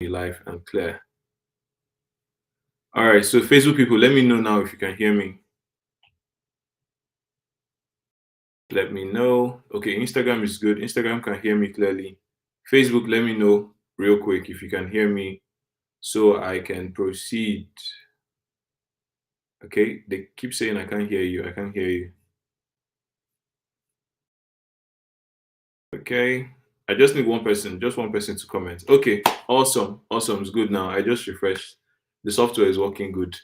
Live and clear. All right, so Facebook people, let me know now if you can hear me. Let me know. Okay, Instagram is good. Instagram can hear me clearly. Facebook, let me know real quick if you can hear me so I can proceed. Okay, they keep saying I can't hear you. I can't hear you. Okay, I just need just one person to comment. Okay, awesome. Awesome. It's good now. I just refreshed. The software is working good.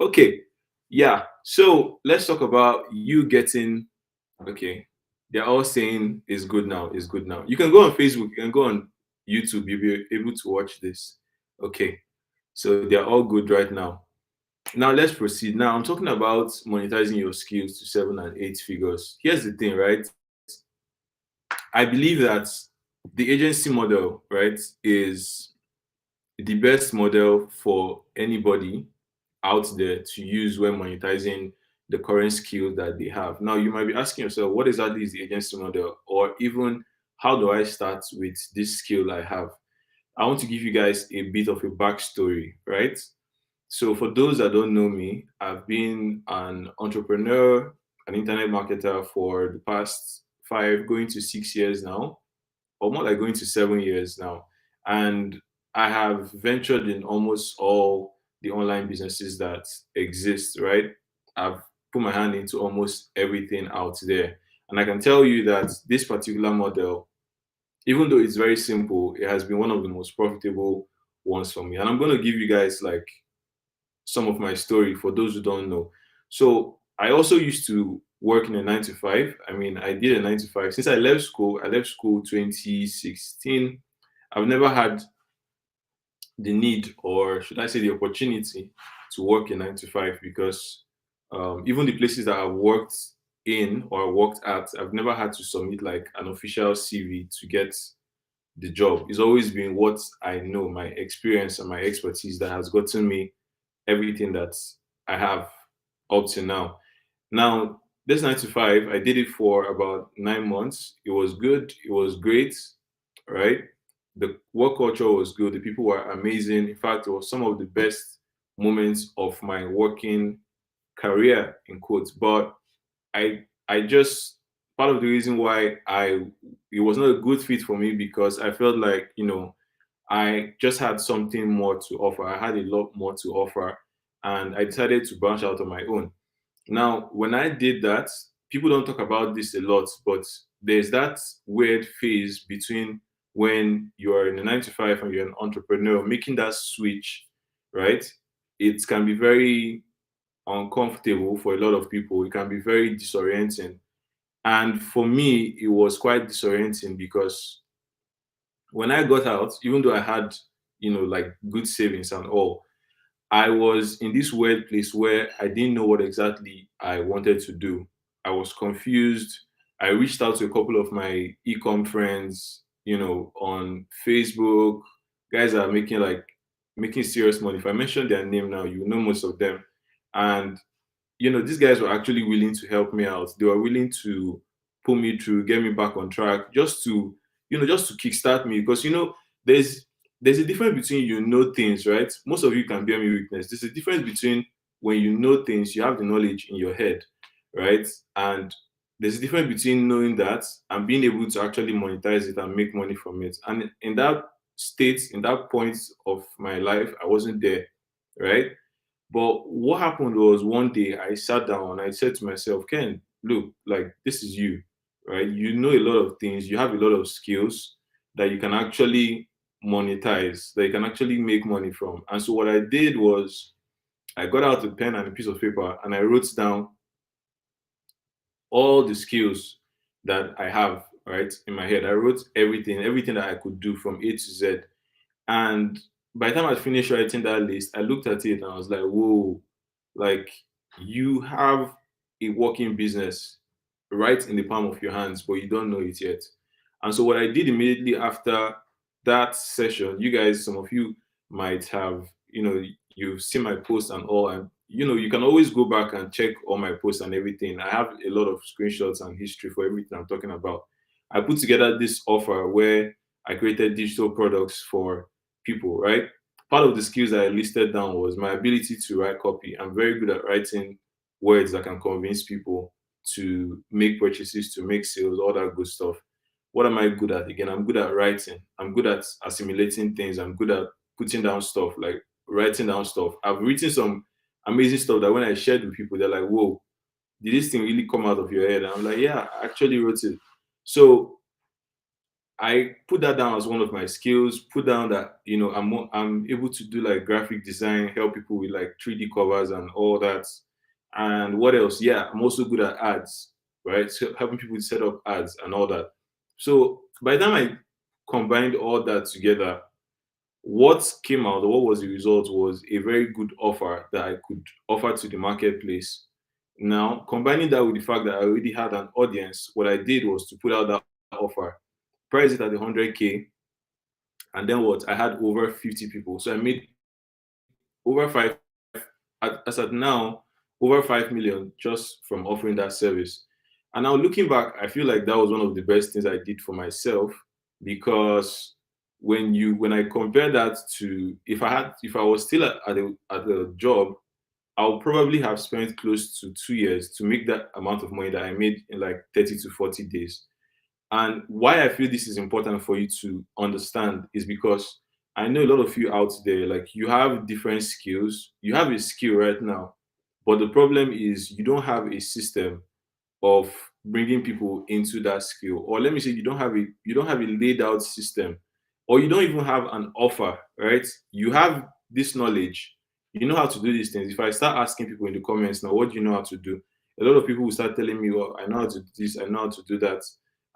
Okay, yeah. So let's talk about you getting. Okay, they're all saying it's good now. It's good now. You can go on Facebook. You can go on YouTube. You'll be able to watch this. Okay, so they're all good right now. Now let's proceed. Now I'm talking about monetizing your skills to 7 and 8 figures. Here's the thing, right? I believe that the agency model, right, is the best model for anybody out there to use when monetizing the current skill that they have. Now, you might be asking yourself, what exactly is the agency model? Or even, how do I start with this skill I have? I want to give you guys a bit of a backstory, right? So, for those that don't know me, I've been an entrepreneur, an internet marketer for the past 5 going to 6 years now, or more like going to 7 years now. And I have ventured in almost all the online businesses that exist, right? I've put my hand into almost everything out there. And I can tell you that this particular model, even though it's very simple, it has been one of the most profitable ones for me. And I'm going to give you guys like some of my story for those who don't know. So I also used to work in a 9 to 5. I mean, I did a 9 to 5 since I left school 2016. I've never had the need, or should I say, the opportunity to work in 9 to 5 because even the places that I've worked in or worked at, I've never had to submit like an official CV to get the job. It's always been what I know, my experience and my expertise that has gotten me everything that I have up to now. Now, this 9 to 5, I did it for about 9 months. It was good. It was great, right? The work culture was good. The people were amazing. In fact, it was some of the best moments of my working career, in quotes. But I just, part of the reason why it was not a good fit for me because I felt like, I just had something more to offer. I had a lot more to offer, and I decided to branch out on my own. Now, when I did that, people don't talk about this a lot, but there's that weird phase between when you are in a 9 to 5 and you're an entrepreneur, making that switch, right? It can be very uncomfortable for a lot of people. It can be very disorienting. And for me, it was quite disorienting because when I got out, even though I had, like good savings and all, I was in this weird place where I didn't know what exactly I wanted to do. I was confused. I reached out to a couple of my ecom friends, on Facebook, guys that are making serious money. If I mention their name now, you know most of them. And these guys were actually willing to help me out. They were willing to pull me through, get me back on track, just to kickstart me. Because there's there's a difference between things, right? Most of you can bear me witness. There's a difference between when you know things, you have the knowledge in your head, right? And there's a difference between knowing that and being able to actually monetize it and make money from it. And in that state, in that point of my life, I wasn't there, right? But what happened was one day I sat down and I said to myself, Ken, look, like this is you, right? You know a lot of things, you have a lot of skills that you can actually monetize, that you can actually make money from. And so what I did was I got out a pen and a piece of paper and I wrote down all the skills that I have, right, in my head. I wrote everything that I could do from A to Z. And by the time I finished writing that list, I looked at it and I was like, whoa, like you have a working business right in the palm of your hands, but you don't know it yet. And so what I did immediately after that session, you guys, some of you might have, you've seen my posts and all, and you can always go back and check all my posts and everything. I have a lot of screenshots and history for everything I'm talking about. I put together this offer where I created digital products for people, right? Part of the skills that I listed down was my ability to write copy. I'm very good at writing words that can convince people to make purchases, to make sales, all that good stuff. What am I good at? Again, I'm good at writing. I'm good at assimilating things. I'm good at putting down stuff, like writing down stuff. I've written some amazing stuff that when I shared with people, they're like, whoa, did this thing really come out of your head? And I'm like, yeah, I actually wrote it. So I put that down as one of my skills. Put down that I'm able to do like graphic design, help people with like 3D covers and all that. And what else? Yeah, I'm also good at ads, right? So helping people set up ads and all that. So by the time I combined all that together, what came out, or what was the result, was a very good offer that I could offer to the marketplace. Now, combining that with the fact that I already had an audience, what I did was to put out that offer, price it at 100K, and then what? I had over 50 people. So I made over as at now, over 5 million just from offering that service. And now looking back, I feel like that was one of the best things I did for myself, because when I compare that to, if I was still at a job, I'll probably have spent close to 2 years to make that amount of money that I made in like 30 to 40 days. And why I feel this is important for you to understand is because I know a lot of you out there, like, you have different skills. You have a skill right now, but the problem is you don't have a system of bringing people into that skill. Or let me say, you don't have a laid out system, or you don't even have an offer, right? You have this knowledge, you know how to do these things. If I start asking people in the comments now, what do you know how to do, a lot of people will start telling me, well, I know how to do this, I know how to do that.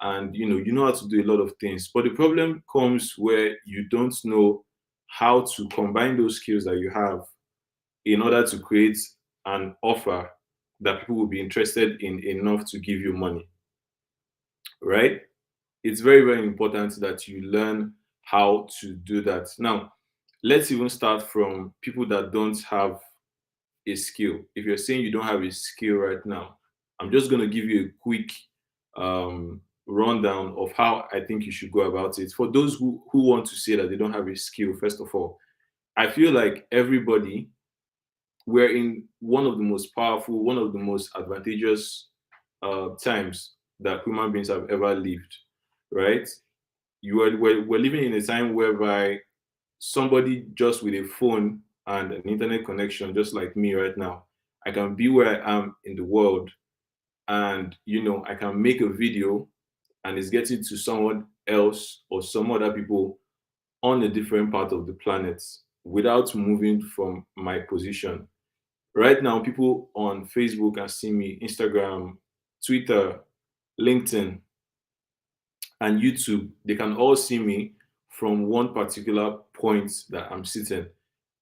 And you know how to do a lot of things, but the problem comes where you don't know how to combine those skills that you have in order to create an offer that people will be interested in enough to give you money, right? It's very, very important that you learn how to do that. Now, let's even start from people that don't have a skill. If you're saying you don't have a skill right now, I'm just going to give you a quick rundown of how I think you should go about it. For those who want to say that they don't have a skill, first of all, I feel like everybody, we're in one of the most powerful, one of the most advantageous times that human beings have ever lived, right? We're living in a time whereby somebody just with a phone and an internet connection, just like me right now, I can be where I am in the world, and I can make a video and it's getting to someone else or some other people on a different part of the planet without moving from my position. Right now, people on Facebook can see me, Instagram, Twitter, LinkedIn, and YouTube. They can all see me from one particular point that I'm sitting.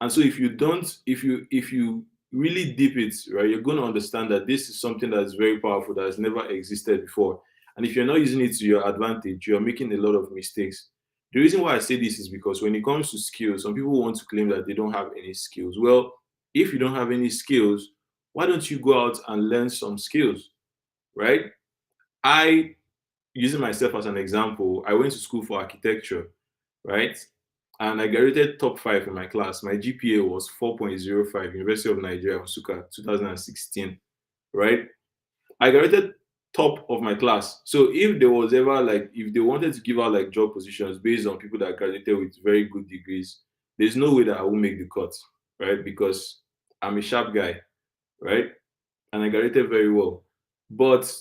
And so if you really deep it, right, you're going to understand that this is something that is very powerful, that has never existed before. And if you're not using it to your advantage, you're making a lot of mistakes. The reason why I say this is because when it comes to skills, some people want to claim that they don't have any skills. Well, if you don't have any skills, why don't you go out and learn some skills, right? I Using myself as an example, I went to school for architecture, right? And I graduated top five in my class. My GPA was 4.05, University of Nigeria, Nsukka, 2016, right? I graduated top of my class. So if there was ever like, if they wanted to give out like job positions based on people that graduated with very good degrees, there's no way that I will make the cut, right? Because I'm a sharp guy, right? And I graduated very well. But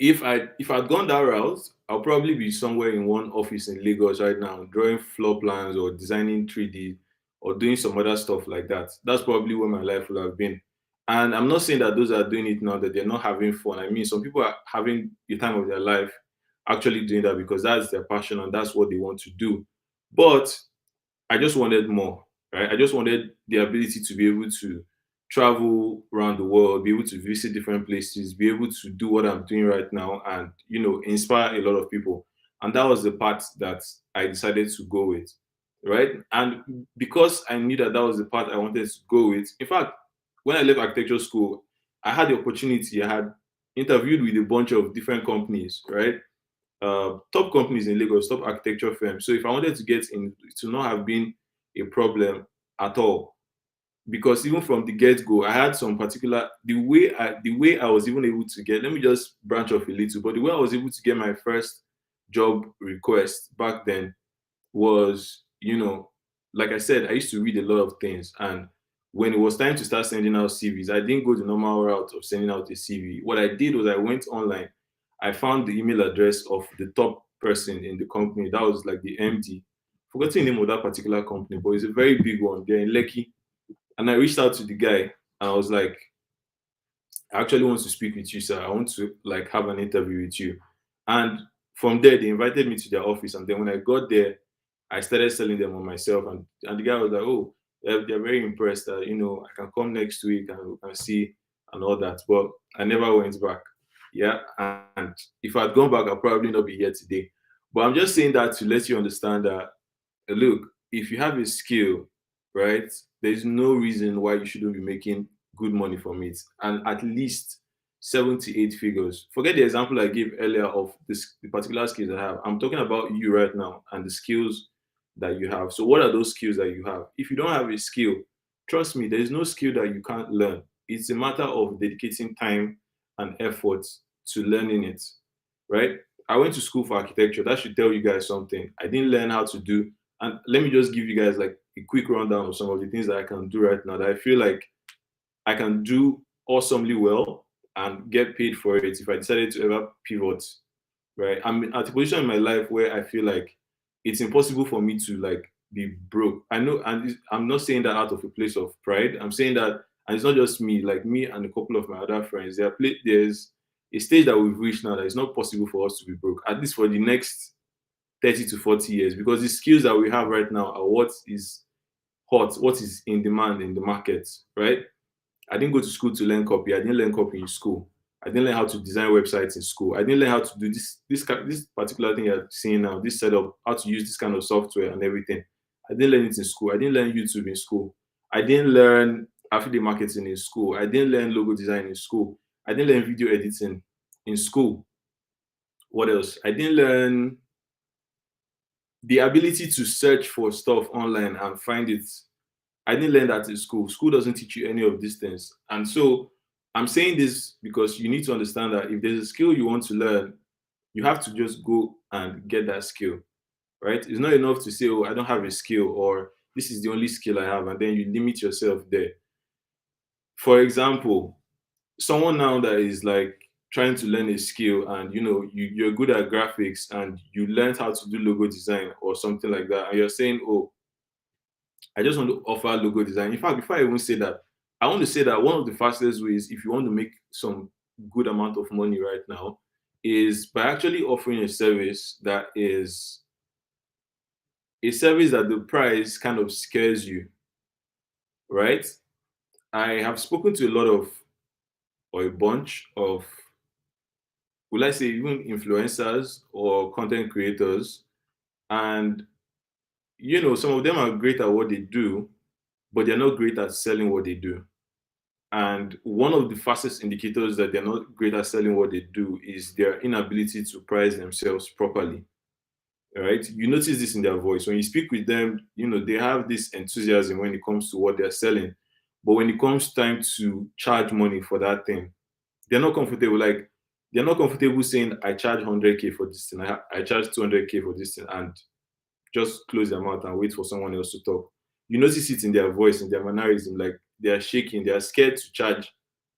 if I'd gone that route, I'll probably be somewhere in one office in Lagos right now, drawing floor plans or designing 3D or doing some other stuff like that. That's probably where my life will have been. And I'm not saying that those that are doing it now that they're not having fun. I mean, some people are having the time of their life actually doing that because that's their passion and that's what they want to do. But I just wanted more, right? I just wanted the ability to be able to travel around the world, be able to visit different places, be able to do what I'm doing right now and, inspire a lot of people. And that was the part that I decided to go with, right? And because I knew that that was the part I wanted to go with, in fact, when I left architecture school, I had the opportunity, I had interviewed with a bunch of different companies, right? top companies in Lagos, top architecture firms. So if I wanted to get in, to not have been a problem at all, because even from the get go, I had some particular the way I was even able to get. Let me just branch off a little, but the way I was able to get my first job request back then was, like I said, I used to read a lot of things. And when it was time to start sending out CVs, I didn't go the normal route of sending out a CV. What I did was I went online, I found the email address of the top person in the company. That was like the MD. Forgetting the name of that particular company, but it's a very big one. They're in Lekki. And I reached out to the guy and I was like, I actually want to speak with you, sir. I want to like have an interview with you. And from there, they invited me to their office. And then when I got there, I started selling them on myself. And the guy was like, oh, they're very impressed that, I can come next week and we can see and all that. But I never went back. Yeah. And if I'd gone back, I'd probably not be here today. But I'm just saying that to let you understand that, look, if you have a skill, right, there's no reason why you shouldn't be making good money from it, and at least 7 to 8 figures. Forget the example I gave earlier of the particular skills I have. I'm talking about you right now and the skills that you have. So what are those skills that you have? If you don't have a skill, trust me, there is no skill that you can't learn. It's a matter of dedicating time and effort to learning it, right? I went to school for architecture. That should tell you guys something. I didn't learn how to do, and let me just give you guys like a quick rundown of some of the things that I can do right now that I feel like I can do awesomely well and get paid for it if I decided to ever pivot, right? I'm at a position in my life where I feel like it's impossible for me to like be broke. I know, and I'm not saying that out of a place of pride. I'm saying that, and it's not just me, like me and a couple of my other friends. There's a stage that we've reached now that it's not possible for us to be broke, at least for the next 30 to 40 years, because the skills that we have right now are what is hot, what is in demand in the market, right? I didn't go to school to learn copy. I didn't learn copy in school. I didn't learn how to design websites in school. I didn't learn how to do this particular thing you're seeing now, this setup, how to use this kind of software and everything. I didn't learn it in school. I didn't learn YouTube in school. I didn't learn affiliate marketing in school. I didn't learn logo design in school. I didn't learn video editing in school. What else? I didn't learn the ability to search for stuff online and find it. I didn't learn that in school. School doesn't teach you any of these things. And so I'm saying this because you need to understand that if there's a skill you want to learn, you have to just go and get that skill, right? It's not enough to say, oh, I don't have a skill, or this is the only skill I have, and then you limit yourself there. For example, someone now that is like trying to learn a skill and you're good at graphics and you learned how to do logo design or something like that, and you're saying, oh, I just want to offer logo design. In fact, before I even say that, I want to say that one of the fastest ways, if you want to make some good amount of money right now, is by actually offering a service that is a service that the price kind of scares you, right? I have spoken to a lot of, or a bunch of, will I say, even influencers or content creators, and some of them are great at what they do, but they're not great at selling what they do. And one of the fastest indicators that they're not great at selling what they do is their inability to price themselves properly. All right. You notice this in their voice. When you speak with them, they have this enthusiasm when it comes to what they're selling. But when it comes time to charge money for that thing, they're not comfortable. Like, they're not comfortable saying, I charge 100K for this thing, I charge 200K for this thing, and just close their mouth and wait for someone else to talk. You notice it in their voice, in their mannerism, like they are shaking, they are scared to charge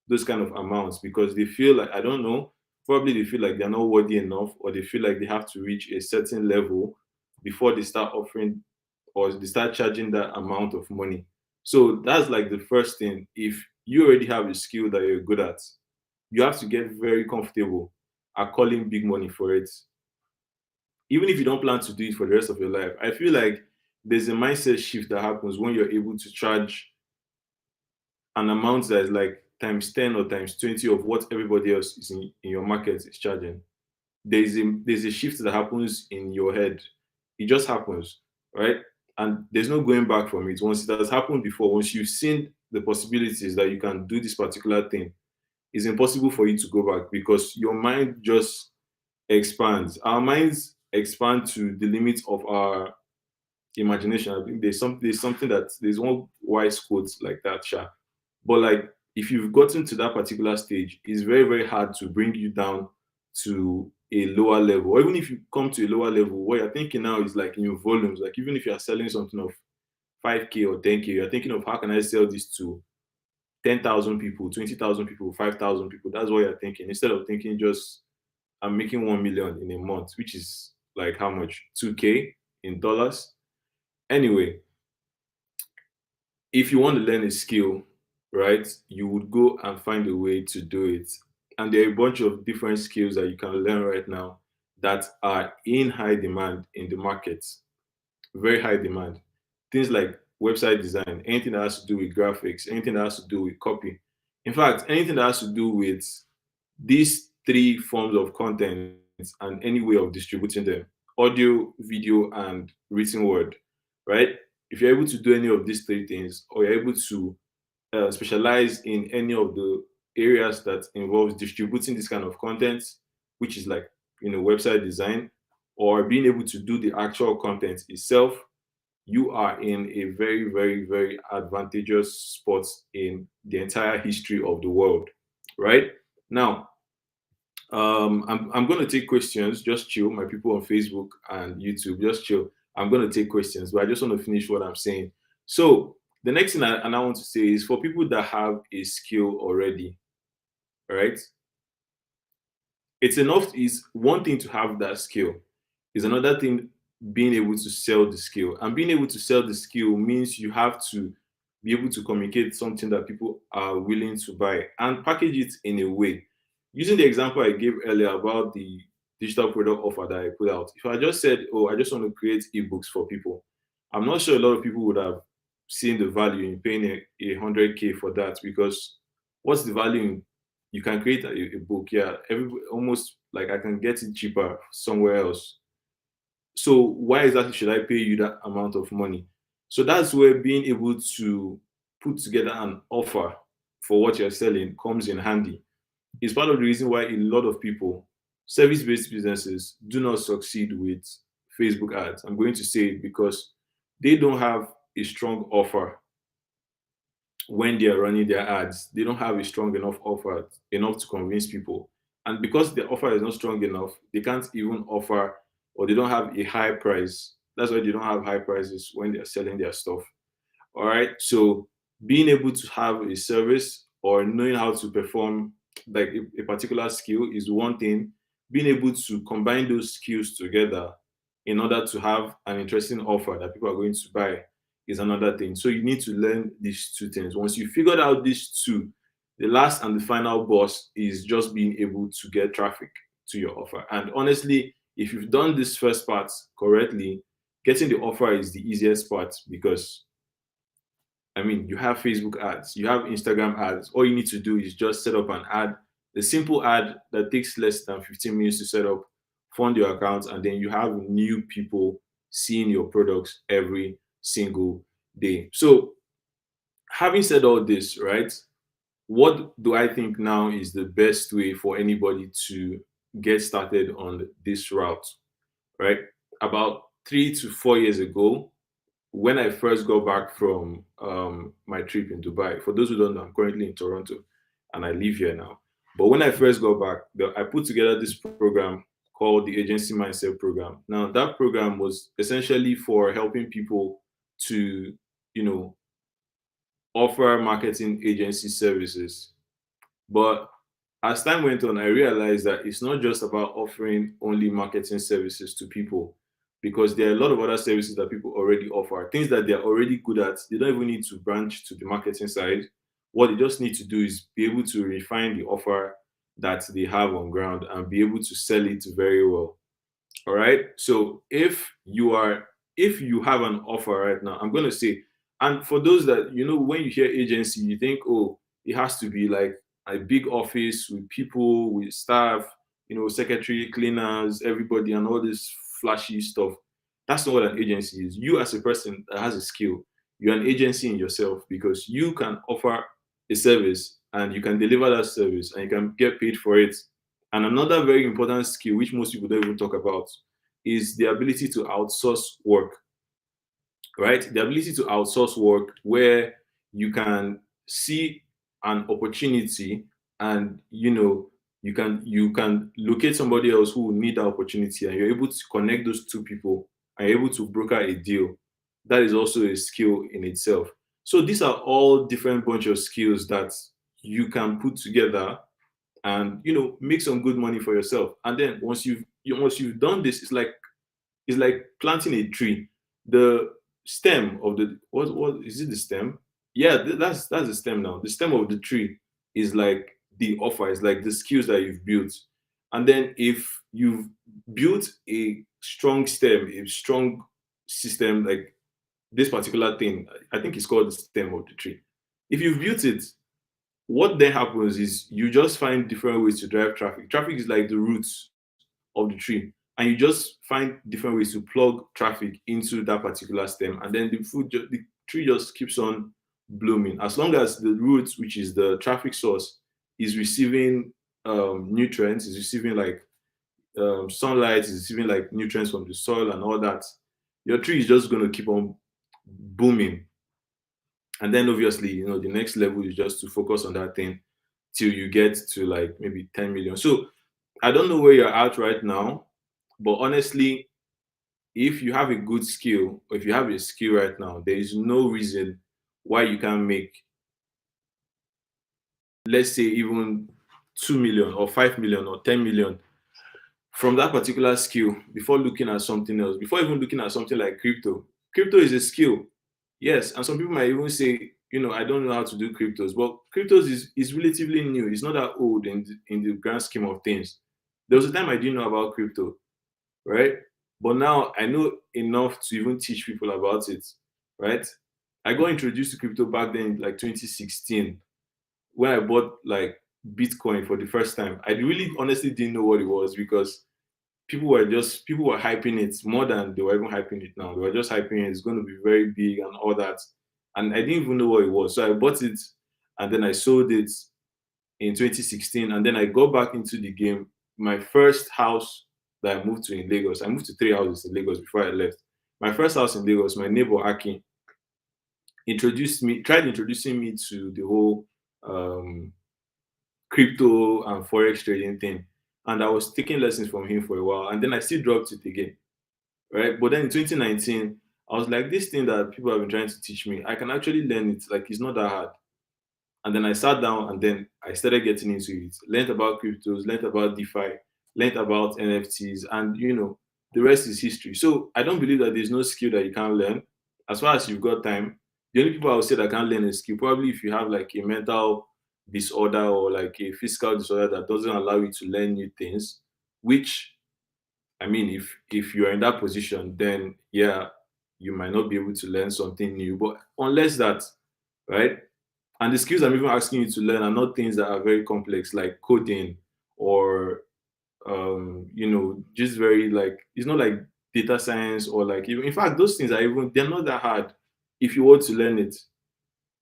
those kind of amounts because they feel like, I don't know, probably they feel like they're not worthy enough, or they feel like they have to reach a certain level before they start offering or they start charging that amount of money. So that's like the first thing. If you already have a skill that you're good at, you have to get very comfortable at calling big money for it, even if you don't plan to do it for the rest of your life. I feel like there's a mindset shift that happens when you're able to charge an amount that is like times 10 or times 20 of what everybody else is in your market is charging. There's a shift that happens in your head. It just happens, right? And there's no going back from it. Once it has happened before, once you've seen the possibilities that you can do this particular thing, it's impossible for you to go back because your mind just expands. Our minds expand to the limits of our imagination. I think there's something that there's one wise quote like that, Sha. But like if you've gotten to that particular stage, it's very, very hard to bring you down to a lower level. Or even if you come to a lower level, what you're thinking now is like in volumes. Like even if you're selling something of 5K or 10K, you're thinking of how can I sell this to 10,000 people, 20,000 people, 5,000 people. That's what you're thinking. Instead of thinking just I'm making 1 million in a month, which is like how much? 2K in dollars. Anyway, if you want to learn a skill, right, you would go and find a way to do it. And there are a bunch of different skills that you can learn right now that are in high demand in the market, very high demand. Things like website design, anything that has to do with graphics, anything that has to do with copy. In fact, anything that has to do with these three forms of content and any way of distributing them: audio, video, and written word, right? If you're able to do any of these three things, or you're able to specialize in any of the areas that involves distributing this kind of content, which is like website design, or being able to do the actual content itself, you are in a very, very, very advantageous spot in the entire history of the world, right? Now, I'm going to take questions. Just chill, my people on Facebook and YouTube. Just chill. I'm going to take questions, but I just want to finish what I'm saying. So the next thing I want to say is for people that have a skill already, right? It's enough. Is one thing to have that skill. Is another thing being able to sell the skill. And being able to sell the skill means you have to be able to communicate something that people are willing to buy and package it in a way. Using the example I gave earlier about the digital product offer that I put out, if I just said, oh, I just want to create ebooks for people, I'm not sure a lot of people would have seen the value in paying a 100K for that, because what's the value in, you can create a book, yeah, almost like I can get it cheaper somewhere else. So why exactly should I pay you that amount of money? So that's where being able to put together an offer for what you're selling comes in handy. It's part of the reason why a lot of people, service-based businesses, do not succeed with Facebook ads. I'm going to say it because they don't have a strong offer when they are running their ads. They don't have a strong enough offer enough to convince people. And because the offer is not strong enough, they can't even offer, or they don't have a high price. That's why they don't have high prices when they're selling their stuff. All right. So being able to have a service or knowing how to perform like a particular skill is one thing. Being able to combine those skills together in order to have an interesting offer that people are going to buy is another thing. So you need to learn these two things. Once you figured out these two, the last and the final boss is just being able to get traffic to your offer. And honestly, if you've done this first part correctly, getting the offer is the easiest part, because I mean, you have Facebook ads, you have Instagram ads. All you need to do is just set up an ad, a simple ad that takes less than 15 minutes to set up, fund your account, and then you have new people seeing your products every single day. So, having said all this, right, what do I think now is the best way for anybody to get started on this route, right? About 3 to 4 years ago, when I first got back from my trip in Dubai. For those who don't know, I'm currently in Toronto and I live here now. But when I first got back, I put together this program called the Agency Mindset Program. Now, that program was essentially for helping people to, you know, offer marketing agency services. But as time went on, I realized that it's not just about offering only marketing services to people, because there are a lot of other services that people already offer, things that they're already good at. They don't even need to branch to the marketing side. What they just need to do is be able to refine the offer that they have on ground and be able to sell it very well. All right. So if you have an offer right now, I'm gonna say, and for those that when you hear agency, you think, oh, it has to be like a big office with people, with staff, secretary, cleaners, everybody, and all this flashy stuff. That's not what an agency is. You as a person that has a skill, you're an agency in yourself, because you can offer a service and you can deliver that service and you can get paid for it. And another very important skill, which most people don't even talk about, is the ability to outsource work, right? The ability to outsource work where you can see an opportunity and you can locate somebody else who will need that opportunity and you're able to connect those two people and you're able to broker a deal. That is also a skill in itself. So these are all different bunch of skills that you can put together and make some good money for yourself. And then once you've done this, it's like planting a tree. The stem of the what is it? The stem? Yeah, that's the stem now. The stem of the tree is like the offer. It's like the skills that you've built. And then if you've built a strong stem, a strong system, like this particular thing, I think it's called the stem of the tree. If you've built it, what then happens is you just find different ways to drive traffic. Traffic is like the roots of the tree, and you just find different ways to plug traffic into that particular stem, and then the tree just keeps on blooming as long as the roots, which is the traffic source, is receiving nutrients, is receiving like sunlight, is receiving like nutrients from the soil and all that. Your tree is just going to keep on booming. And then obviously, the next level is just to focus on that thing till you get to like maybe 10 million. So I don't know where you're at right now, but honestly, if you have a good skill, or if you have a skill right now, there is no reason why you can't make, let's say, even 2 million or 5 million or 10 million from that particular skill before looking at something else, before even looking at something like crypto. Crypto is a skill. Yes, and some people might even say, I don't know how to do cryptos, but cryptos is relatively new. It's not that old in the grand scheme of things. There was a time I didn't know about crypto, right? But now I know enough to even teach people about it, right? I got introduced to crypto back then, like 2016, when I bought like Bitcoin for the first time. I really honestly didn't know what it was because people were hyping it more than they were even hyping it now. They were just hyping it. It's going to be very big and all that, and I didn't even know what it was. So I bought it, and then I sold it in 2016, and then I got back into the game. My first house that I moved to in Lagos, I moved to three houses in Lagos before I left. My first house in Lagos, my neighbor Aki tried introducing me to the whole um, crypto and forex trading thing, and I was taking lessons from him for a while, and then I still dropped it again, right? But then in 2019, I was like, this thing that people have been trying to teach me, I can actually learn it. Like it's not that hard. And then I sat down and then I started getting into it. Learned about cryptos, learned about DeFi, learned about NFTs, and the rest is history. So I don't believe that there's no skill that you can't learn. As far as you've got time, the only people I would say that can't learn a skill, probably if you have like a mental disorder or like a physical disorder that doesn't allow you to learn new things, which I mean, if you're in that position, then yeah, you might not be able to learn something new. But unless that, right? And the skills I'm even asking you to learn are not things that are very complex, like coding or just very like it's not like data science or like even in fact those things are even they're not that hard if you want to learn it,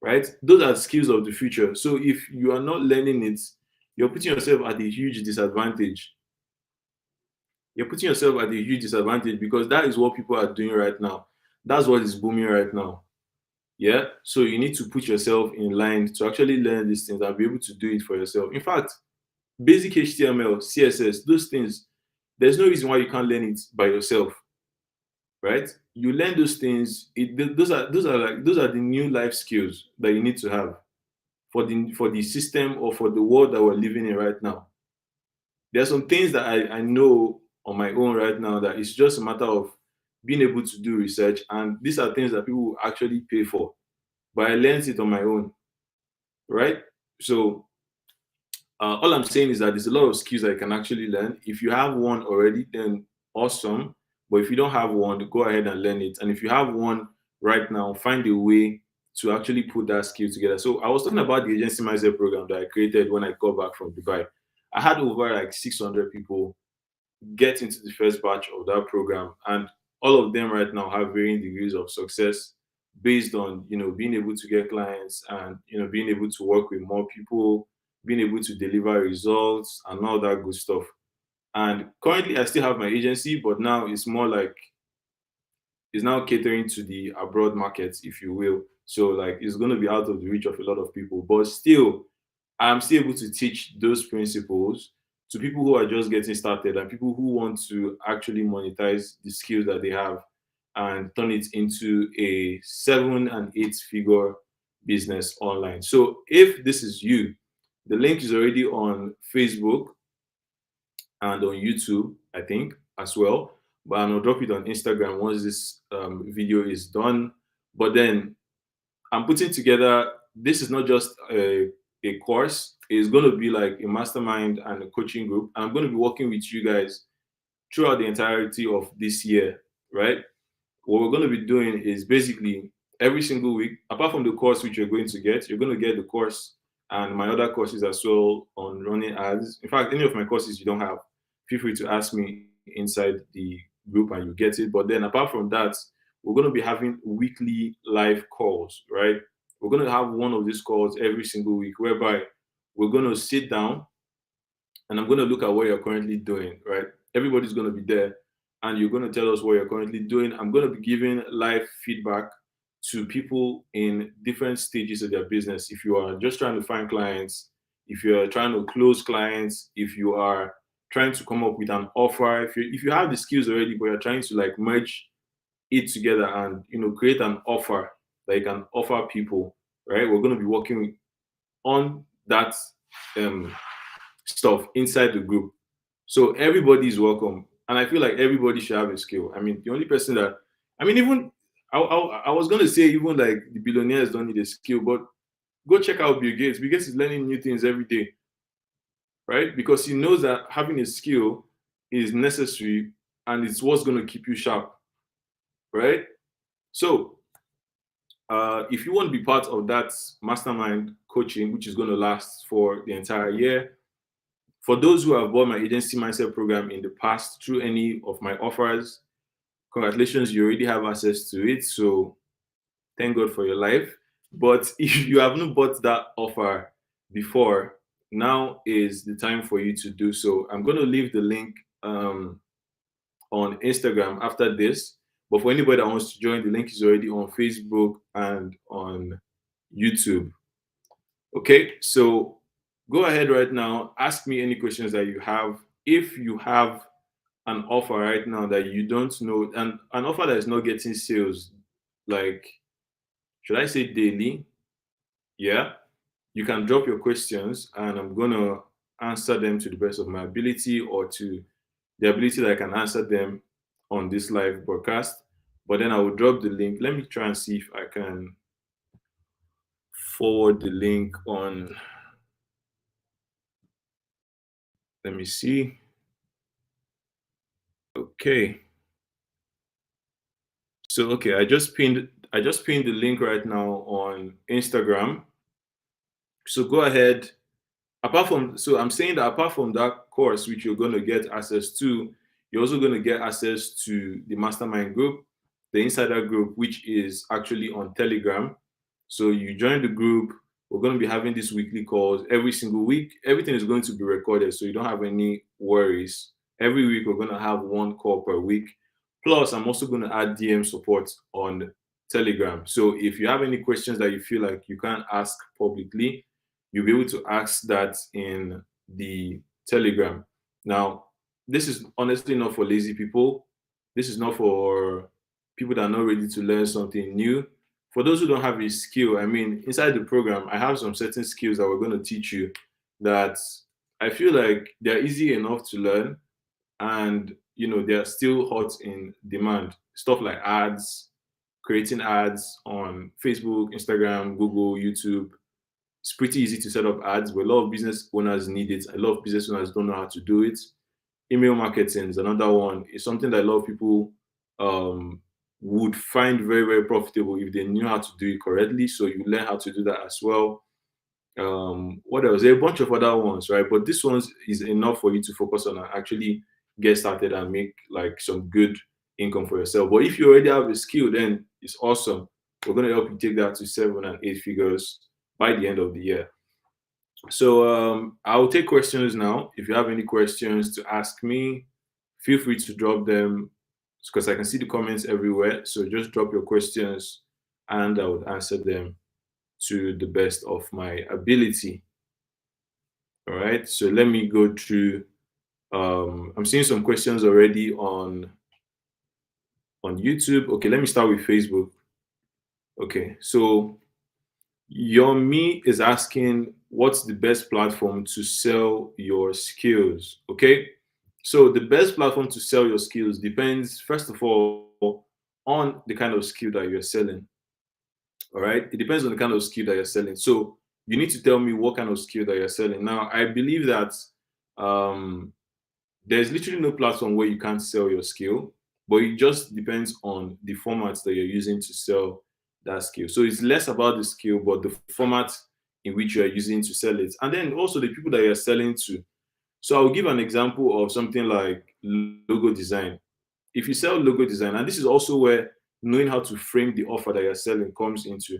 right? Those are skills of the future. So if you are not learning it, you're putting yourself at a huge disadvantage. You're putting yourself at a huge disadvantage because that is what people are doing right now. That's what is booming right now. Yeah. So you need to put yourself in line to actually learn these things and be able to do it for yourself. In fact, basic HTML, CSS, those things, there's no reason why you can't learn it by yourself, right? You learn those things. Those are the new life skills that you need to have for the system or for the world that we're living in right now. There are some things that I know on my own right now that it's just a matter of being able to do research, and these are things that people will actually pay for. But I learned it on my own, right? So all I'm saying is that there's a lot of skills that you can actually learn. If you have one already, then awesome. But if you don't have one, go ahead and learn it. And if you have one right now, find a way to actually put that skill together. So I was talking about the agency mindset program that I created when I got back from Dubai. I had over like 600 people get into the first batch of that program, and all of them right now have varying degrees of success based on being able to get clients and being able to work with more people, being able to deliver results and all that good stuff. And currently, I still have my agency, but now it's more like it's now catering to the abroad markets, if you will. So like it's going to be out of the reach of a lot of people, but still, I'm still able to teach those principles to people who are just getting started and people who want to actually monetize the skills that they have and turn it into a 7 and 8 figure business online. So if this is you, the link is already on Facebook and on YouTube, I think, as well. But I'll drop it on Instagram once this video is done. But then I'm putting together, this is not just a course, it's going to be like a mastermind and a coaching group. I'm going to be working with you guys throughout the entirety of this year, right? What we're going to be doing is basically every single week, apart from the course which you're going to get, you're going to get the course and my other courses as well on running ads. In fact, any of my courses you don't have, feel free to ask me inside the group and you get it. But then apart from that, we're going to be having weekly live calls, right? We're going to have one of these calls every single week whereby we're going to sit down and I'm going to look at what you're currently doing, right? Everybody's going to be there and you're going to tell us what you're currently doing. I'm going to be giving live feedback to people in different stages of their business. If you are just trying to find clients, if you're trying to close clients, if you are trying to come up with an offer, if you have the skills already, but you're trying to like merge it together and create an offer that you can offer people, right? We're going to be working on that um, stuff inside the group. So everybody is welcome. And I feel like everybody should have a skill. I mean, the only person that, I mean, even, I was going to say, even like the billionaires don't need a skill, but go check out Bill Gates. Bill Gates is learning new things every day, right? Because he knows that having a skill is necessary and it's what's going to keep you sharp, right? So, if you want to be part of that mastermind coaching, which is going to last for the entire year, for those who have bought my agency mindset program in the past through any of my offers, congratulations, you already have access to it. So thank God for your life. But if you haven't bought that offer before, now is the time for you to do so. I'm going to leave the link on Instagram after this. But for anybody that wants to join, the link is already on Facebook and on YouTube. Okay, so go ahead right now, ask me any questions that you have. If you have an offer right now that you don't know, and an offer that is not getting sales, like, should I say daily? Yeah, you can drop your questions and I'm gonna answer them to the best of my ability or to the ability that I can answer them on this live broadcast. But then I will drop the link. Let me try and see if I can forward the link on. Let me see. Okay. So okay, I just pinned the link right now on Instagram. So go ahead. So I'm saying that apart from that course which you're going to get access to, you're also going to get access to the mastermind group, the insider group, which is actually on Telegram. So you join the group. We're going to be having these weekly calls every single week. Everything is going to be recorded, so you don't have any worries. Every week we're going to have one call per week. Plus, I'm also going to add DM support on Telegram. So if you have any questions that you feel like you can't ask publicly, you'll be able to ask that in the Telegram. Now, this is honestly not for lazy people. This is not for people that are not ready to learn something new. For those who don't have a skill, I mean, inside the program, I have some certain skills that we're going to teach you that I feel like they're easy enough to learn and they're still hot in demand. Stuff like ads, creating ads on Facebook, Instagram, Google, YouTube. It's pretty easy to set up ads, but a lot of business owners need it. A lot of business owners don't know how to do it. Email marketing is another one. It's something that a lot of people um, would find very, very profitable if they knew how to do it correctly. So you learn how to do that as well. What else? There are a bunch of other ones, right? But this one is enough for you to focus on and actually get started and make like some good income for yourself. But if you already have a skill, then it's awesome. We're going to help you take that to 7 and 8 figures by the end of the year. So I'll take questions now. If you have any questions to ask me, feel free to drop them because I can see the comments everywhere. So just drop your questions and I would answer them to the best of my ability. All right. So let me go through. I'm seeing some questions already on YouTube. Okay, let me start with Facebook. Okay, so Yomi is asking, what's the best platform to sell your skills? Okay, so the best platform to sell your skills depends, first of all, on the kind of skill that you're selling. All right, it depends on the kind of skill that you're selling. So you need to tell me what kind of skill that you're selling. Now, I believe that um, there's literally no platform where you can't sell your skill, but it just depends on the formats that you're using to sell that skill. So it's less about the skill, but the format in which you are using to sell it. And then also the people that you're selling to. So I'll give an example of something like logo design. If you sell logo design, and this is also where knowing how to frame the offer that you're selling comes into.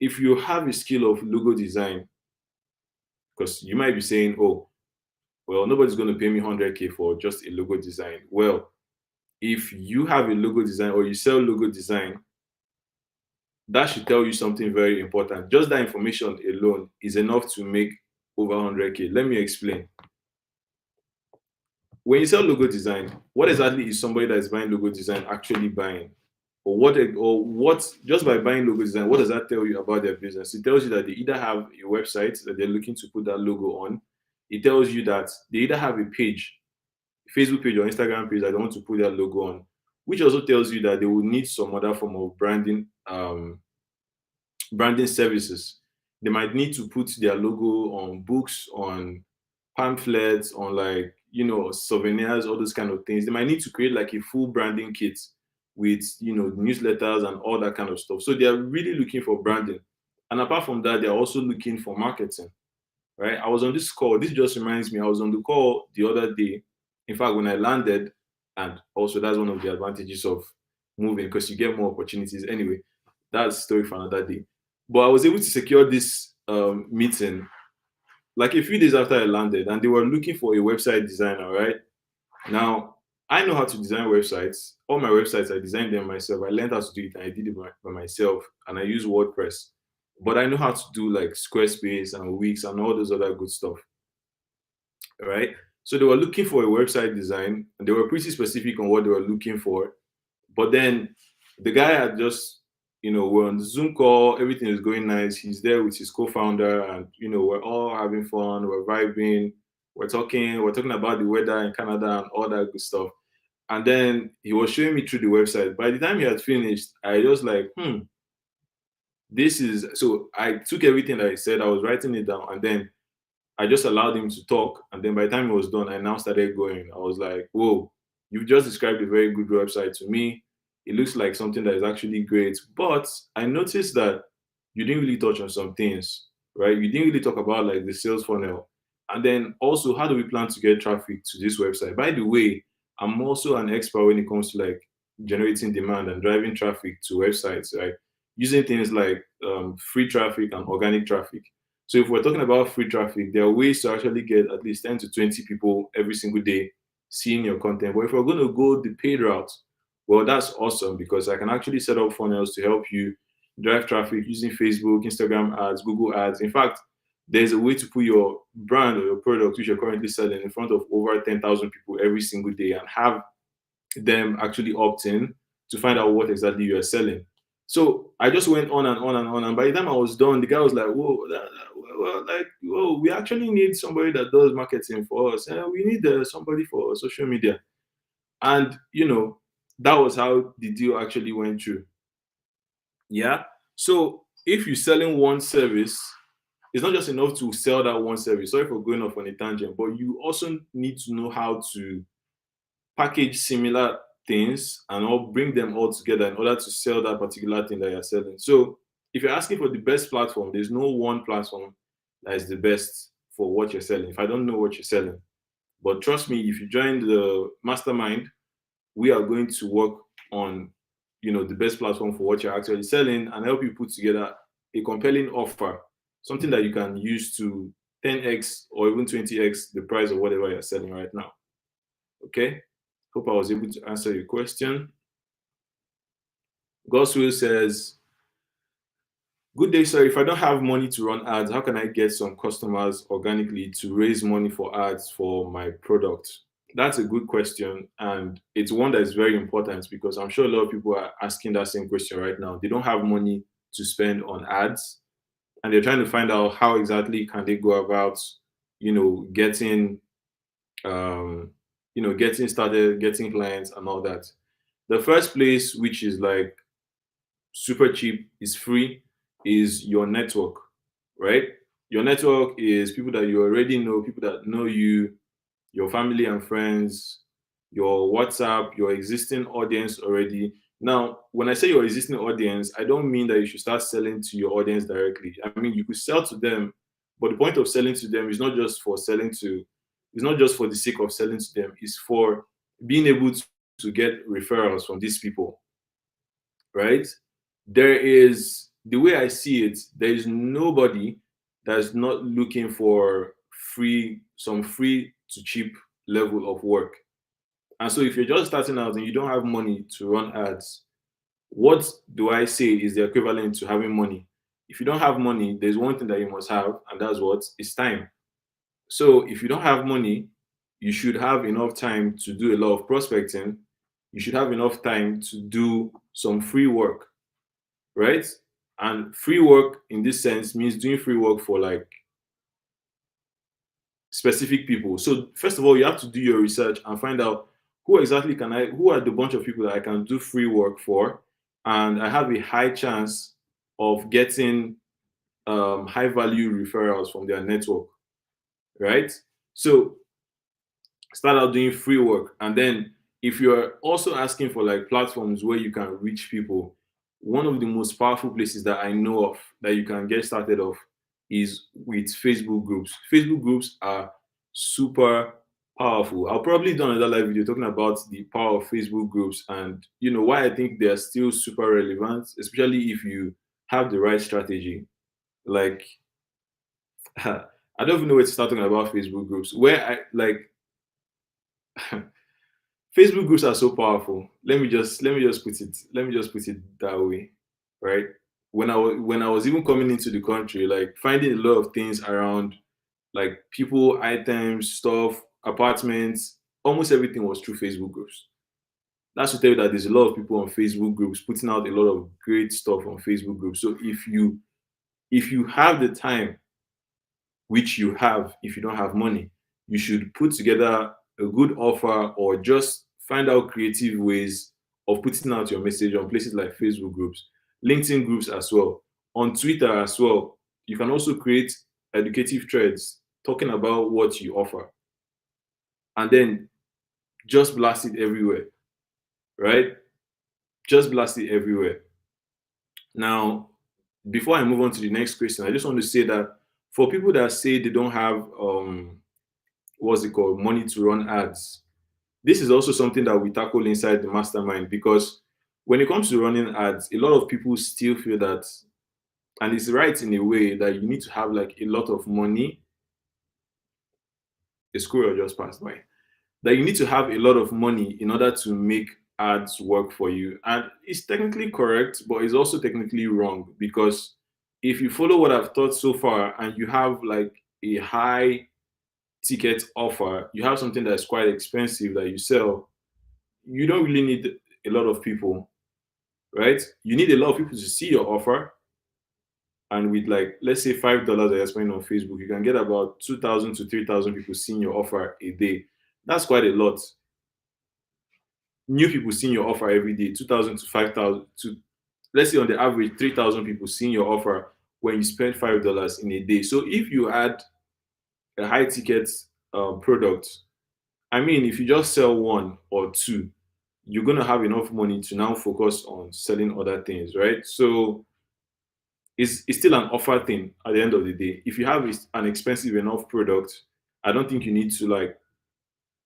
If you have a skill of logo design, because you might be saying, oh, well, nobody's going to pay me 100K for just a logo design. Well, if you have a logo design or you sell logo design, that should tell you something very important. Just that information alone is enough to make over 100K. Let me explain. When you sell logo design, what exactly is somebody that is buying logo design actually buying? Or what just by buying logo design, what does that tell you about their business? It tells you that they either have a website that they're looking to put that logo on. It tells you that they either have a page, Facebook page or Instagram page that they want to put their logo on, which also tells you that they will need some other form of branding services. They might need to put their logo on books, on pamphlets, on like souvenirs, all those kind of things. They might need to create like a full branding kit with newsletters and all that kind of stuff. So they are really looking for branding. And apart from that, they're also looking for marketing, right? I was on this call. This just reminds me, I was on the call the other day. In fact, when I landed, and also that's one of the advantages of moving because you get more opportunities. Anyway, that's a story for another day. But I was able to secure this meeting like a few days after I landed, and they were looking for a website designer, right? Now, I know how to design websites. All my websites, I designed them myself. I learned how to do it and I did it by myself, and I use WordPress. But I know how to do like Squarespace and Wix and all those other good stuff, right? So they were looking for a website design and they were pretty specific on what they were looking for. But then the guy had just, we're on the Zoom call, everything is going nice. He's there with his co-founder, and we're all having fun, we're vibing, we're talking about the weather in Canada and all that good stuff. And then he was showing me through the website. By the time he had finished, I just like, this is so I took everything that he said, I was writing it down, and then I just allowed him to talk. And then by the time it was done, I now started going. I was like, whoa, you've just described a very good website to me. It looks like something that is actually great. But I noticed that you didn't really touch on some things, right? You didn't really talk about like the sales funnel. And then also, how do we plan to get traffic to this website? By the way, I'm also an expert when it comes to like generating demand and driving traffic to websites, right? Using things like free traffic and organic traffic. So if we're talking about free traffic, there are ways to actually get at least 10 to 20 people every single day seeing your content. But if we're going to go the paid route, well, that's awesome because I can actually set up funnels to help you drive traffic using Facebook, Instagram ads, Google ads. In fact, there's a way to put your brand or your product, which you're currently selling, in front of over 10,000 people every single day and have them actually opt in to find out what exactly you are selling. So I just went on and on and on. And by the time I was done, the guy was like, whoa, well, like, whoa, we actually need somebody that does marketing for us. And we need somebody for social media. And, that was how the deal actually went through. Yeah. So if you're selling one service, it's not just enough to sell that one service. Sorry for going off on a tangent, but you also need to know how to package similar things and all bring them all together in order to sell that particular thing that you're selling. So if you're asking for the best platform, there's no one platform that is the best for what you're selling. If I don't know what you're selling, but trust me, if you join the mastermind, we are going to work on the best platform for what you're actually selling and help you put together a compelling offer, something that you can use to 10x or even 20x the price of whatever you're selling right now. Okay. Hope I was able to answer your question. Goswill says, good day, sir. If I don't have money to run ads, how can I get some customers organically to raise money for ads for my product? That's a good question. And it's one that is very important because I'm sure a lot of people are asking that same question right now. They don't have money to spend on ads and they're trying to find out how exactly can they go about, getting, getting started, getting clients and all that. The first place, which is like super cheap, is free, is your network, right? Your network is people that you already know, people that know you, your family and friends, your WhatsApp, your existing audience already. Now, when I say your existing audience, I don't mean that you should start selling to your audience directly. I mean, you could sell to them, but the point of selling to them is not just for selling to, it's not just for the sake of selling to them, it's for being able to get referrals from these people, right? There is, the way I see it, there is nobody that's not looking for some free to cheap level of work. And so if you're just starting out and you don't have money to run ads, what do I say is the equivalent to having money? If you don't have money, there's one thing that you must have, and that's what is time. So if you don't have money, you should have enough time to do a lot of prospecting. You should have enough time to do some free work, right? And free work in this sense means doing free work for like specific people. So first of all, you have to do your research and find out who are the bunch of people that I can do free work for, and I have a high chance of getting high value referrals from their network, right? So start out doing free work, and then if you're also asking for like platforms where you can reach people, one of the most powerful places that I know of that you can get started off is with Facebook groups. Facebook groups are super powerful. I'll probably do another live video talking about the power of Facebook groups and why I think they're still super relevant, especially if you have the right strategy. Like I don't even know where to start talking about Facebook groups. Where I like Facebook groups are so powerful. Let me just put it that way, right? When I was even coming into the country, like finding a lot of things around, like people, items, stuff, apartments, almost everything was through Facebook groups. That's to tell you that there's a lot of people on Facebook groups putting out a lot of great stuff on Facebook groups. So if you have the time, which you have if you don't have money, you should put together a good offer or just find out creative ways of putting out your message on places like Facebook groups, LinkedIn groups as well, on Twitter as well. You can also create educative threads talking about what you offer and then just blast it everywhere, right? Just blast it everywhere. Now, before I move on to the next question, I just want to say that for people that say they don't have what's it called, money to run ads, this is also something that we tackle inside the mastermind because when it comes to running ads, a lot of people still feel that, and it's right in a way, that you need to have like a lot of money. A squirrel just passed by. That you need to have a lot of money in order to make ads work for you. And it's technically correct, but it's also technically wrong because if you follow what I've taught so far and you have like a high ticket offer, you have something that's quite expensive that you sell, you don't really need a lot of people, right? You need a lot of people to see your offer. And with like, let's say $5 that you're spending on Facebook, you can get about 2,000 to 3,000 people seeing your offer a day. That's quite a lot. New people seeing your offer every day, 2,000 to 5,000 to, let's say on the average, 3,000 people seeing your offer when you spend $5 in a day. So if you add a high ticket product, I mean, if you just sell one or two, you're going to have enough money to now focus on selling other things, right? So it's still an offer thing at the end of the day. If you have an expensive enough product, I don't think you need to like,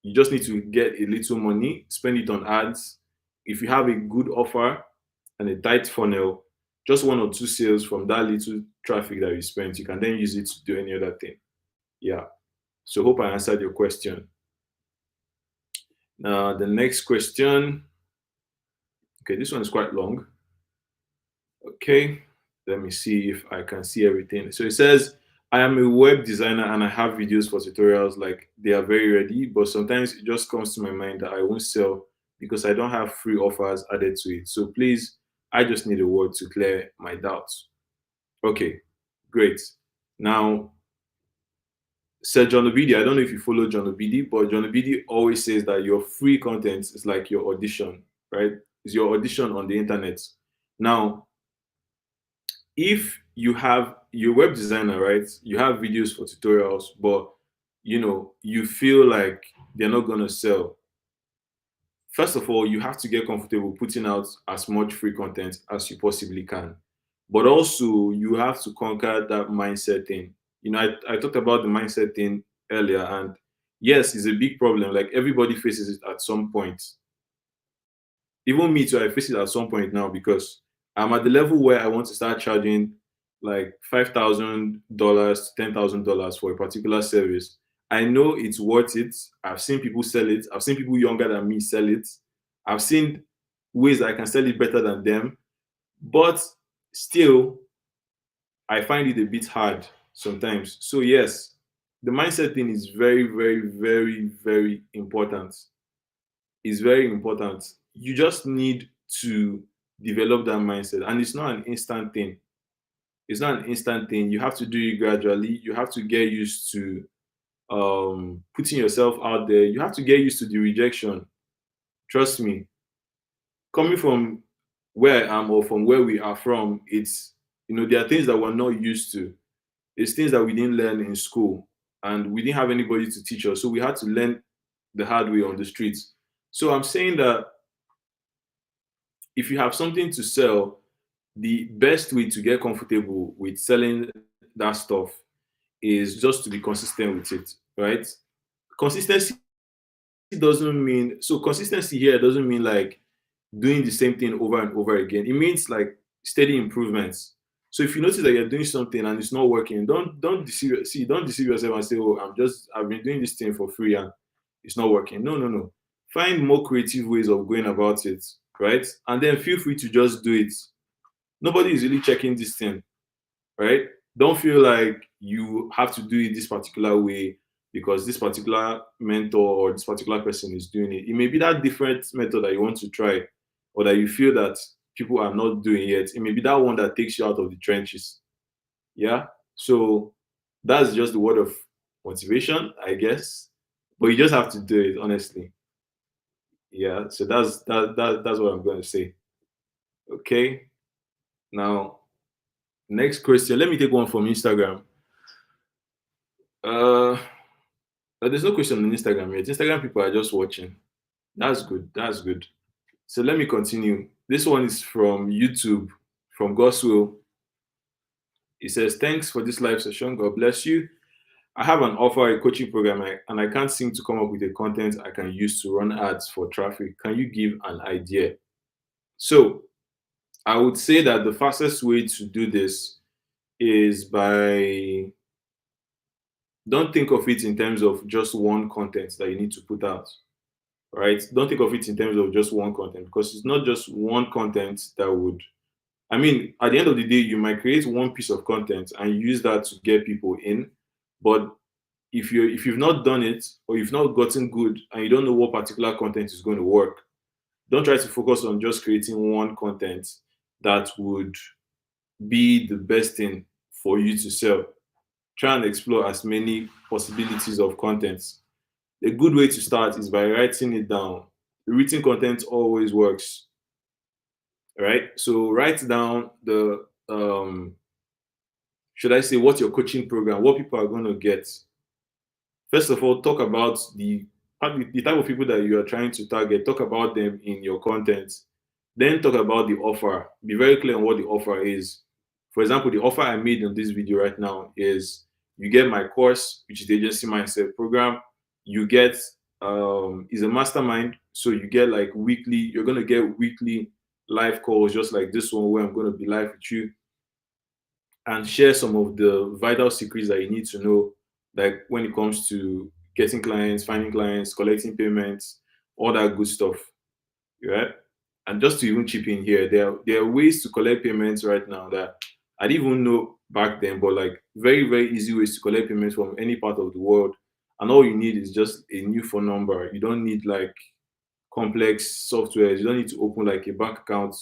you just need to get a little money, spend it on ads. If you have a good offer and a tight funnel, just one or two sales from that little traffic that you spent, you can then use it to do any other thing. Yeah. So hope I answered your question. Now the next question. Okay, this one is quite long. Okay, let me see if I can see everything. So it says, I am a web designer and I have videos for tutorials, like they are very ready, but sometimes it just comes to my mind that I won't sell because I don't have free offers added to it. So please, I just need a word to clear my doubts. Okay, great. Now, said John Obidi, I don't know if you follow John Obidi, but John Obidi always says that your free content is like your audition, right? It's your audition on the internet. Now, if you have your web designer, right, you have videos for tutorials, but you feel like they're not going to sell. First of all, you have to get comfortable putting out as much free content as you possibly can, but also you have to conquer that mindset thing. I talked about the mindset thing earlier, and yes, it's a big problem. Like everybody faces it at some point. Even me too, I face it at some point now because I'm at the level where I want to start charging like $5,000 to $10,000 for a particular service. I know it's worth it. I've seen people sell it. I've seen people younger than me sell it. I've seen ways I can sell it better than them. But still, I find it a bit hard sometimes. So yes, the mindset thing is very, very, very, very important. Is very important. You just need to develop that mindset. And it's not an instant thing. It's not an instant thing. You have to do it gradually. You have to get used to putting yourself out there. You have to get used to the rejection. Trust me. Coming from where I am or from where we are from, there are things that we're not used to. It's things that we didn't learn in school and we didn't have anybody to teach us. So we had to learn the hard way on the streets. So I'm saying that if you have something to sell, the best way to get comfortable with selling that stuff is just to be consistent with it, right? Consistency doesn't mean so consistency here doesn't mean like doing the same thing over and over again. It means like steady improvements. So if you notice that you're doing something and it's not working, don't deceive yourself and say, "Oh, I've been doing this thing for free and it's not working." No, no, no. Find more creative ways of going about it, right? And then feel free to just do it. Nobody is really checking this thing, right? Don't feel like you have to do it this particular way because this particular mentor or this particular person is doing it. It may be that different method that you want to try or that you feel that people are not doing yet. It may be that one that takes you out of the trenches. Yeah. So that's just the word of motivation, I guess. But you just have to do it, honestly. Yeah. So that's what I'm going to say. Okay. Now, next question. Let me take one from Instagram. Uh, there's no question on Instagram yet. Instagram people are just watching. That's good. That's good. So let me continue. This one is from YouTube, from Goswell. It says, "Thanks for this live session. God bless you. I have an offer, a coaching program, and I can't seem to come up with the content I can use to run ads for traffic. Can you give an idea?" So I would say that the fastest way to do this is by don't think of it in terms of just one content that you need to put out, right? Don't think of it in terms of just one content because it's not just one content that would. I mean, at the end of the day, you might create one piece of content and use that to get people in, but if you've not done it or you've not gotten good and you don't know what particular content is going to work, don't try to focus on just creating one content that would be the best thing for you to sell. Try and explore as many possibilities of content. A good way to start is by writing it down. Written content always works, right? So write down the should I say what's your coaching program, what people are going to get. First of all, talk about the type of people that you are trying to target. Talk about them in your content. Then talk about the offer. Be very clear on what the offer is. For example, the offer I made in this video right now is you get my course, which is the agency mindset program. You get is a mastermind, so you get like weekly. You're gonna get weekly live calls, just like this one, where I'm gonna be live with you and share some of the vital secrets that you need to know like when it comes to getting clients, finding clients, collecting payments, all that good stuff, right? And just to even chip in here, there are ways to collect payments right now that I didn't even know back then, but like very, very easy ways to collect payments from any part of the world. And all you need is just a new phone number. You don't need like complex softwares. You don't need to open like a bank account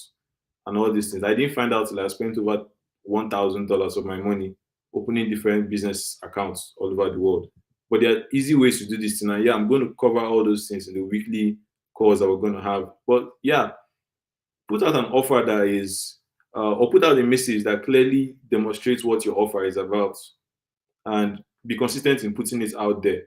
and all these things. I didn't find out till I spent over $1,000 of my money opening different business accounts all over the world. But there are easy ways to do this thing. And yeah, I'm going to cover all those things in the weekly calls that we're going to have. But yeah, put out an offer that is, or put out a message that clearly demonstrates what your offer is about, and be consistent in putting it out there,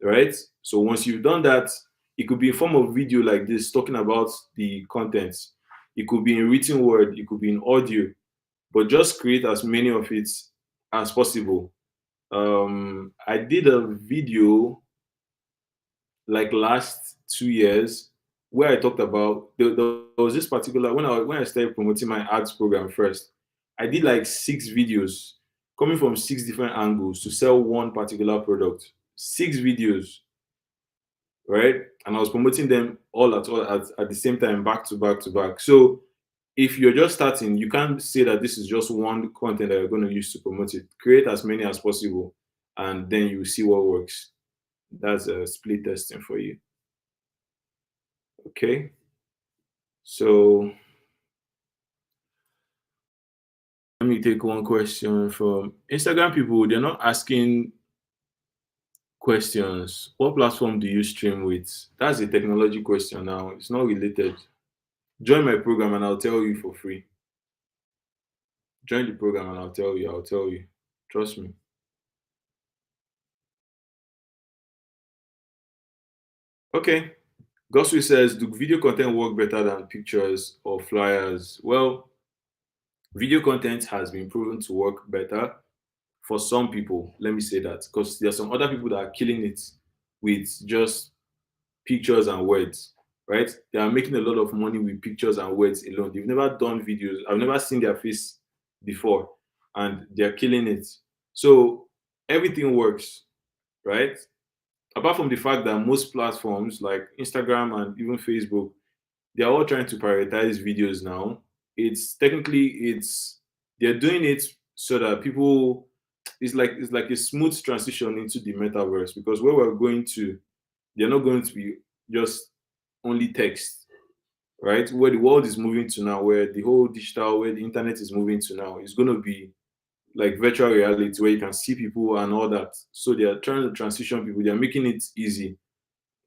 right? So once you've done that, it could be in form of video like this, talking about the contents. It could be in written word, it could be in audio, but just create as many of it as possible. I did a video like last 2 years where I talked about there was this particular when I started promoting my ads program first. I did like 6 videos coming from 6 different angles to sell one particular product. 6 videos, right? And I was promoting them all at the same time, back to back to back. So if you're just starting, you can't say that this is just one content that you're going to use to promote it. Create as many as possible, and then you see what works. That's a split testing for you. Okay. So let me take one question from Instagram people. They're not asking questions. What platform do you stream with? That's a technology question now. It's not related. Join my program and I'll tell you for free. Join the program and I'll tell you. I'll tell you. Trust me. Okay. Goswi says, do video content work better than pictures or flyers? Well, video content has been proven to work better for some people. Let me say that because there are some other people that are killing it with just pictures and words, right? They are making a lot of money with pictures and words alone. They've never done videos. I've never seen their face before, and they're killing it. So everything works, right? Apart from the fact that most platforms like Instagram and even Facebook, they're all trying to prioritize videos now. It's they're doing it so that people it's like a smooth transition into the metaverse, because where we're going to, they're not going to be just only text, right? Where the world is moving to now, where the whole digital, where the internet is moving to now, is going to be like virtual reality where you can see people and all that. So they are trying to transition people. They are making it easy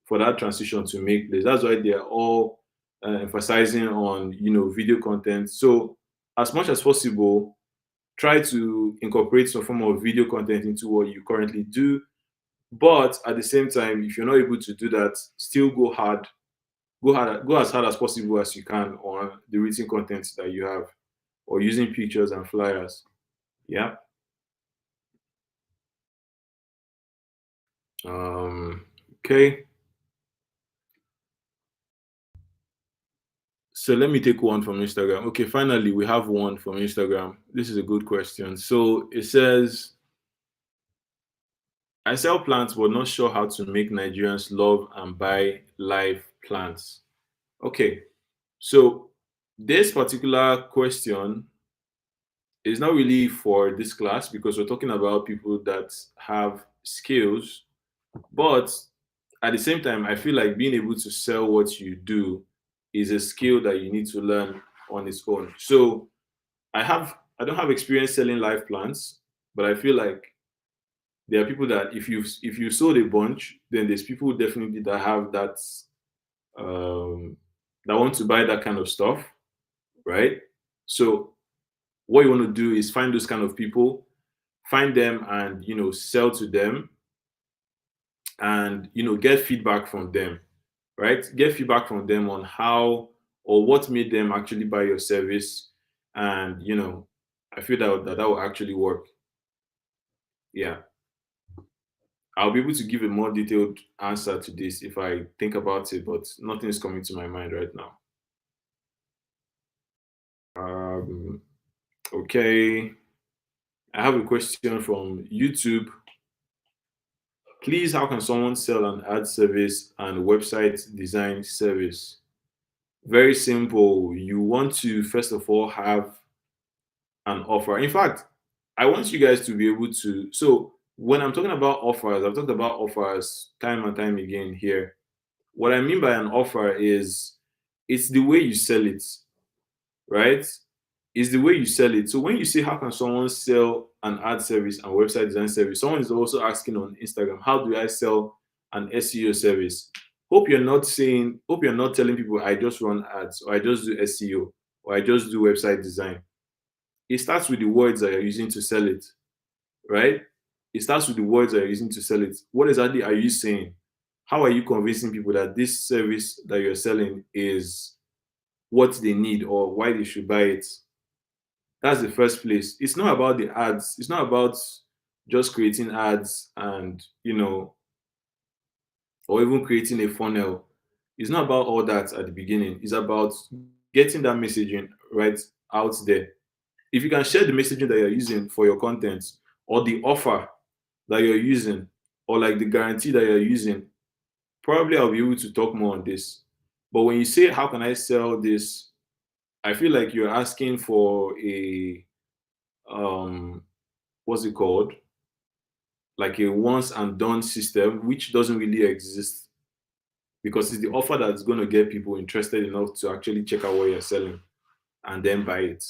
for that transition to make place. That's why they are all emphasizing on video content. So as much as possible, try to incorporate some form of video content into what you currently do. But at the same time, if you're not able to do that, still go as hard as possible as you can on the written content that you have, or using pictures and flyers. Yeah. Okay. So let me take one from Instagram. Okay, finally we have one from Instagram. This is a good question. So it says, I sell plants but not sure how to make Nigerians love and buy live plants. Okay. So this particular question is not really for this class because we're talking about people that have skills, but at the same time, I feel like being able to sell what you do is a skill that you need to learn on its own. So I don't have experience selling live plants, but I feel like there are people that if you sold a bunch, then there's people definitely that have um that want to buy that kind of stuff, right? So what you want to do is find those kind of people, find them and sell to them, and get feedback from them, right? Get feedback from them on how or what made them actually buy your service. And I feel that will actually work. Yeah, I'll be able to give a more detailed answer to this if I think about it, but nothing is coming to my mind right now. Okay, I have a question from YouTube. Please, how can someone sell an ad service and website design service? Very simple. You want to first of all have an offer. In fact, I want you guys to be able to. So, when I'm talking about offers, I've talked about offers time and time again here. What I mean by an offer is it's the way you sell it, right? It's the way you sell it. So when you say how can someone sell an ad service and website design service, someone is also asking on Instagram, how do I sell an SEO service? Hope you're not telling people I just run ads or I just do SEO or I just do website design. It starts with the words that you're using to sell it, right? It starts with the words that you're using to sell it. What exactly are you saying? How are you convincing people that this service that you're selling is what they need or why they should buy it? That's the first place. It's not about the ads. It's not about just creating ads and, or even creating a funnel. It's not about all that at the beginning. It's about getting that messaging right out there. If you can share the messaging that you're using for your content or the offer that you're using or like the guarantee that you're using, probably I'll be able to talk more on this. But when you say, how can I sell this? I feel like you're asking for a, um, what's it called? Like a once and done system, which doesn't really exist because it's the offer that's going to get people interested enough to actually check out what you're selling and then buy it.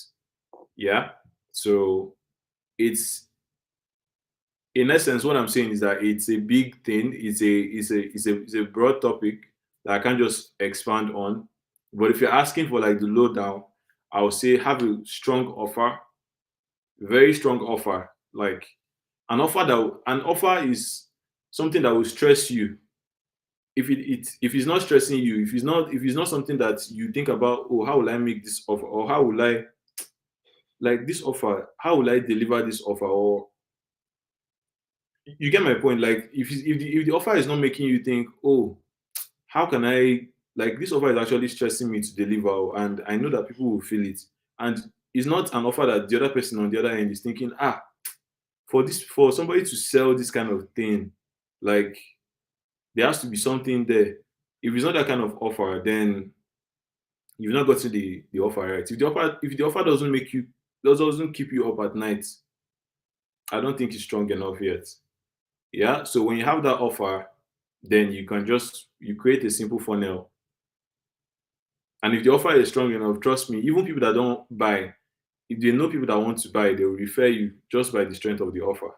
Yeah. So it's in essence what I'm saying is that it's a big thing. It's a broad topic that I can't just expand on. But if you're asking for like the lowdown, I would say have a strong offer, very strong offer. Like an offer is something that will stress you. If it's not stressing you, if it's not something that you think about, oh, how will I make this offer, or how will I like this offer, how will I deliver this offer, or you get my point. Like if the offer is not making you think, oh, how can I like this offer is actually stressing me to deliver, and I know that people will feel it, and it's not an offer that the other person on the other end is thinking, for somebody to sell this kind of thing, like there has to be something there. If it's not that kind of offer, then you've not gotten the offer right. If the offer doesn't keep you up at night, I don't think it's strong enough yet. Yeah. So when you have that offer, then you create a simple funnel. And if the offer is strong enough, trust me, even people that don't buy, if they know people that want to buy, they will refer you just by the strength of the offer.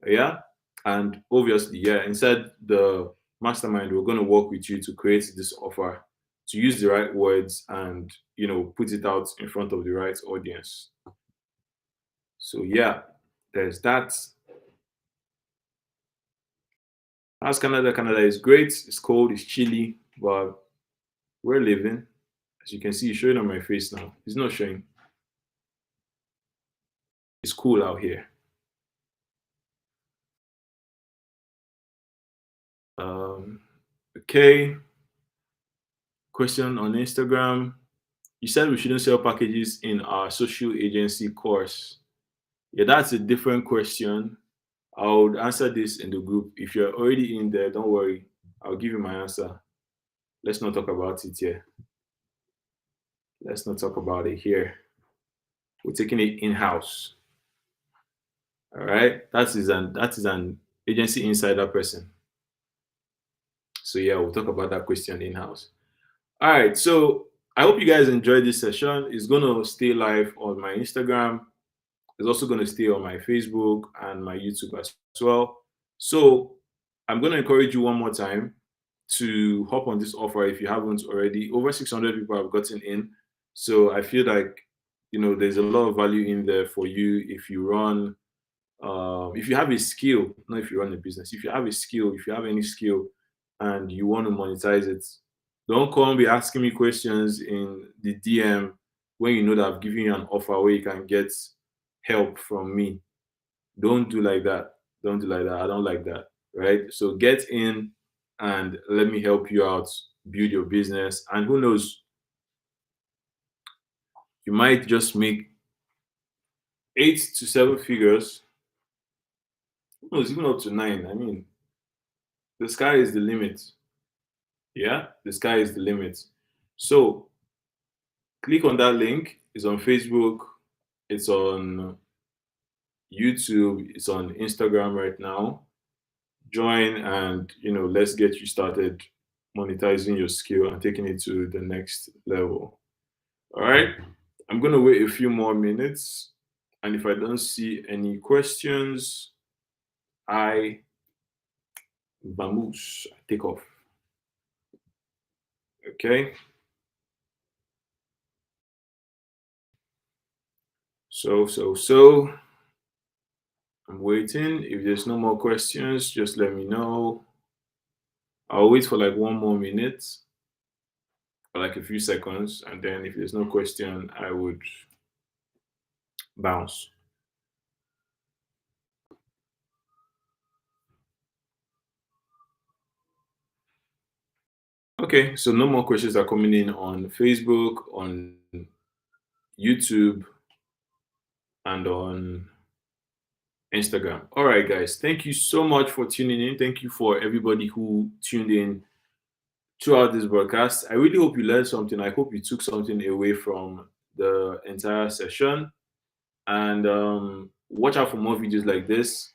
Yeah. And obviously, yeah, inside the mastermind, we're going to work with you to create this offer, to use the right words and put it out in front of the right audience. So yeah, there's that. How's Canada? Canada is great. It's cold, it's chilly, but we're living. As you can see, it's showing on my face now. It's not showing. It's cool out here. Um, okay. Question on Instagram. You said we shouldn't sell packages in our social agency course. Yeah, that's a different question. I would answer this in the group. If you're already in there, don't worry. I'll give you my answer. Let's not talk about it here. Let's not talk about it here. We're taking it in-house. All right. That is an agency insider person. So yeah, we'll talk about that question in-house. All right. So I hope you guys enjoyed this session. It's gonna stay live on my Instagram. It's also going to stay on my Facebook and my YouTube as well. So I'm going to encourage you one more time to hop on this offer if you haven't already. Over 600 people have gotten in. So I feel like, there's a lot of value in there for you if you have a skill, not if you run a business, if you have a skill, if you have any skill and you want to monetize it, don't come be asking me questions in the DM when you know that I've given you an offer where you can get help from me. Don't do like that. Don't do like that. I don't like that. Right. So get in and let me help you out, build your business. And who knows, you might just make 8 to 7 figures. Who knows, even up to 9. I mean, the sky is the limit. Yeah, the sky is the limit. So click on that link. It's on Facebook, it's on YouTube, it's on Instagram right now. Join and let's get you started monetizing your skill and taking it to the next level. All right. I'm gonna wait a few more minutes, and if I don't see any questions, I vamoose, I take off. Okay. So I'm waiting. If there's no more questions, just let me know. I'll wait for like 1 more minute or like a few seconds, and then if there's no question, I would bounce. Okay, so no more questions are coming in on Facebook, on YouTube, and on Instagram. All right, guys, thank you so much for tuning in. Thank you for everybody who tuned in throughout this broadcast. I really hope you learned something. I hope you took something away from the entire session. And watch out for more videos like this.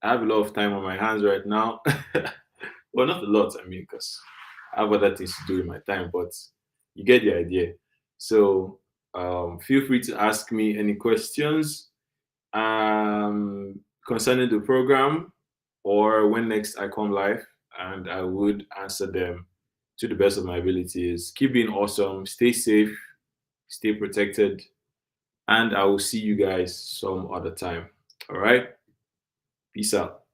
I have a lot of time on my hands right now. Well, not a lot, I mean, because I have other things to do with my time, but you get the idea. So feel free to ask me any questions concerning the program or when next I come live, and I would answer them to the best of my abilities. Keep being awesome, stay safe, stay protected, and I will see you guys some other time. All right, peace out.